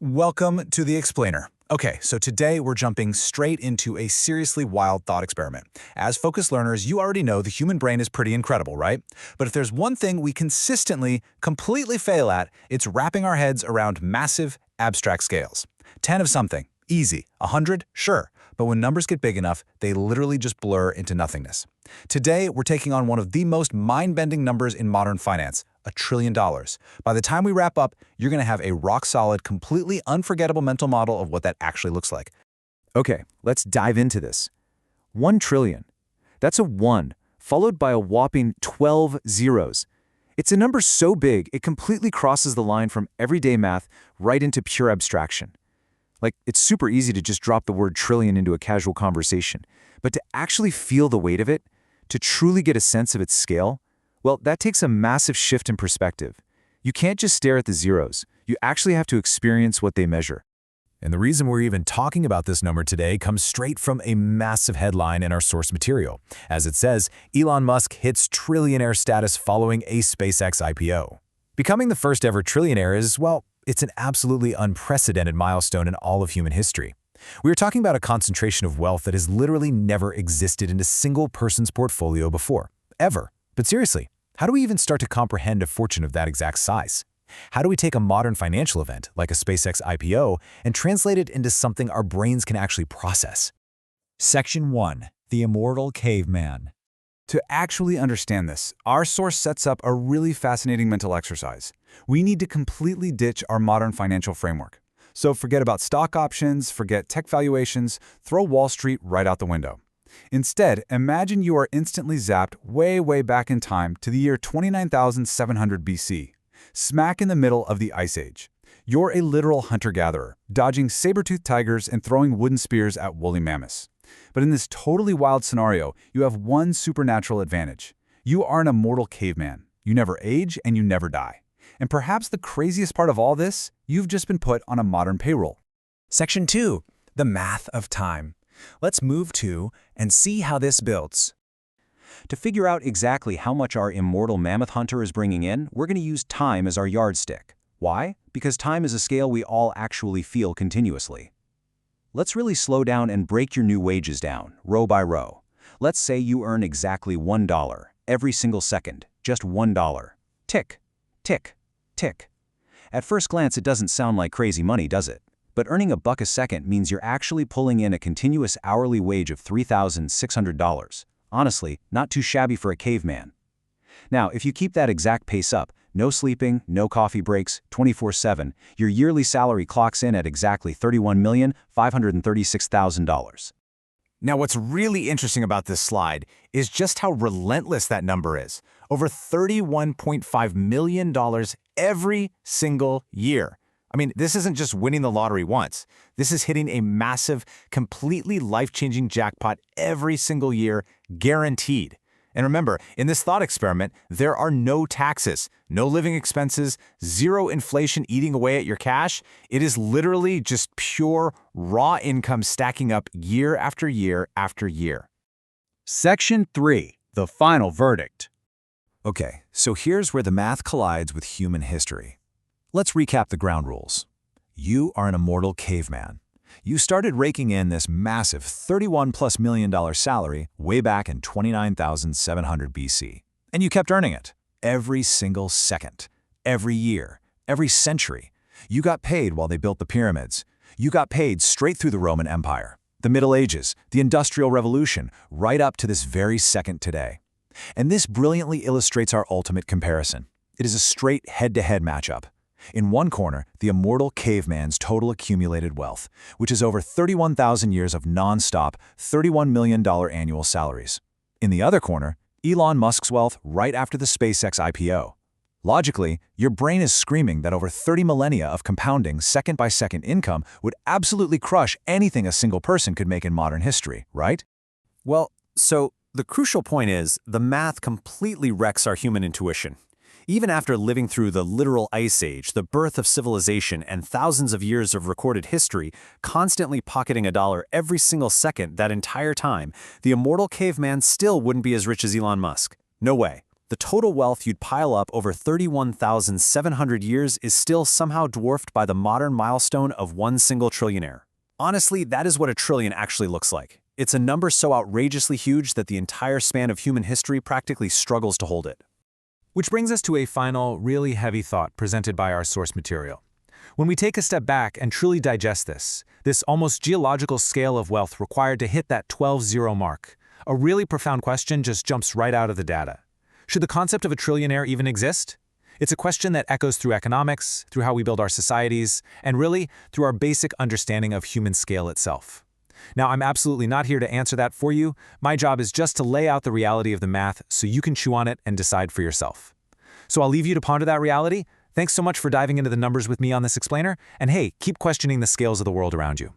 Welcome to The Explainer. Okay, so today we're jumping straight into a seriously wild thought experiment. As focused learners, you already know the human brain is pretty incredible, right? But if there's one thing we consistently, completely fail at, it's wrapping our heads around massive, abstract scales. 10 of something, easy. 100, sure. But when numbers get big enough, they literally just blur into nothingness. Today, we're taking on one of the most mind-bending numbers in modern finance, $1 trillion. By the time we wrap up, you're going to have a rock-solid, completely unforgettable mental model of what that actually looks like. Okay, let's dive into this. 1 trillion. That's a 1, followed by a whopping 12 zeros. It's a number so big, it completely crosses the line from everyday math right into pure abstraction. Like, it's super easy to just drop the word trillion into a casual conversation, but to actually feel the weight of it, to truly get a sense of its scale, well, that takes a massive shift in perspective. You can't just stare at the zeros. You actually have to experience what they measure. And the reason we're even talking about this number today comes straight from a massive headline in our source material. As it says, Elon Musk hits trillionaire status following a SpaceX IPO. Becoming the first ever trillionaire is, well, it's an absolutely unprecedented milestone in all of human history. We are talking about a concentration of wealth that has literally never existed in a single person's portfolio before, ever. But seriously, how do we even start to comprehend a fortune of that exact size? How do we take a modern financial event, like a SpaceX IPO, and translate it into something our brains can actually process? Section 1. The Immortal Caveman. To actually understand this, our source sets up a really fascinating mental exercise. We need to completely ditch our modern financial framework. So forget about stock options, forget tech valuations, throw Wall Street right out the window. Instead, imagine you are instantly zapped way back in time to the year 29,700 BC, smack in the middle of the Ice Age. You're a literal hunter-gatherer, dodging saber-toothed tigers and throwing wooden spears at woolly mammoths. But in this totally wild scenario, you have one supernatural advantage. You are an immortal caveman. You never age and you never die. And perhaps the craziest part of all this, you've just been put on a modern payroll. Section 2. The Math of Time. Let's move to and see how this builds. To figure out exactly how much our immortal mammoth hunter is bringing in, we're going to use time as our yardstick. Why? Because time is a scale we all actually feel continuously. Let's really slow down and break your new wages down, row by row. Let's say you earn exactly $1 every single second, just $1. Tick, tick, tick. At first glance, it doesn't sound like crazy money, does it? But earning $1 a second means you're actually pulling in a continuous hourly wage of $3,600. Honestly, not too shabby for a caveman. Now, if you keep that exact pace up, no sleeping, no coffee breaks, 24/7, your yearly salary clocks in at exactly $31,536,000. Now, what's really interesting about this slide is just how relentless that number is. Over $31.5 million every single year. I mean, this isn't just winning the lottery once. This is hitting a massive, completely life-changing jackpot every single year, guaranteed. And remember, in this thought experiment, there are no taxes, no living expenses, zero inflation eating away at your cash. It is literally just pure, raw income stacking up year after year after year. Section 3. The Final Verdict. Okay, so here's where the math collides with human history. Let's recap the ground rules. You are an immortal caveman. You started raking in this massive $31+ million salary way back in 29,700 BC. And you kept earning it every single second, every year, every century. You got paid while they built the pyramids. You got paid straight through the Roman Empire, the Middle Ages, the Industrial Revolution, right up to this very second today. And this brilliantly illustrates our ultimate comparison. It is a straight head-to-head matchup. In one corner, the immortal caveman's total accumulated wealth, which is over 31,000 years of non-stop, $31 million annual salaries. In the other corner, Elon Musk's wealth right after the SpaceX IPO. Logically, your brain is screaming that over 30 millennia of compounding second-by-second income would absolutely crush anything a single person could make in modern history, right? Well, so the crucial point is the math completely wrecks our human intuition. Even after living through the literal Ice Age, the birth of civilization, and thousands of years of recorded history, constantly pocketing $1 every single second that entire time, the immortal caveman still wouldn't be as rich as Elon Musk. No way. the total wealth you'd pile up over 31,700 years is still somehow dwarfed by the modern milestone of one single trillionaire. Honestly, that is what a trillion actually looks like. It's a number so outrageously huge that the entire span of human history practically struggles to hold it. Which brings us to a final, really heavy thought presented by our source material. When we take a step back and truly digest this almost geological scale of wealth required to hit that 12-0 mark, a really profound question just jumps right out of the data. Should the concept of a trillionaire even exist? It's a question that echoes through economics, through how we build our societies, and really through our basic understanding of human scale itself. Now, I'm absolutely not here to answer that for you. My job is just to lay out the reality of the math so you can chew on it and decide for yourself. So I'll leave you to ponder that reality. Thanks so much for diving into the numbers with me on this explainer, and hey, keep questioning the scales of the world around you.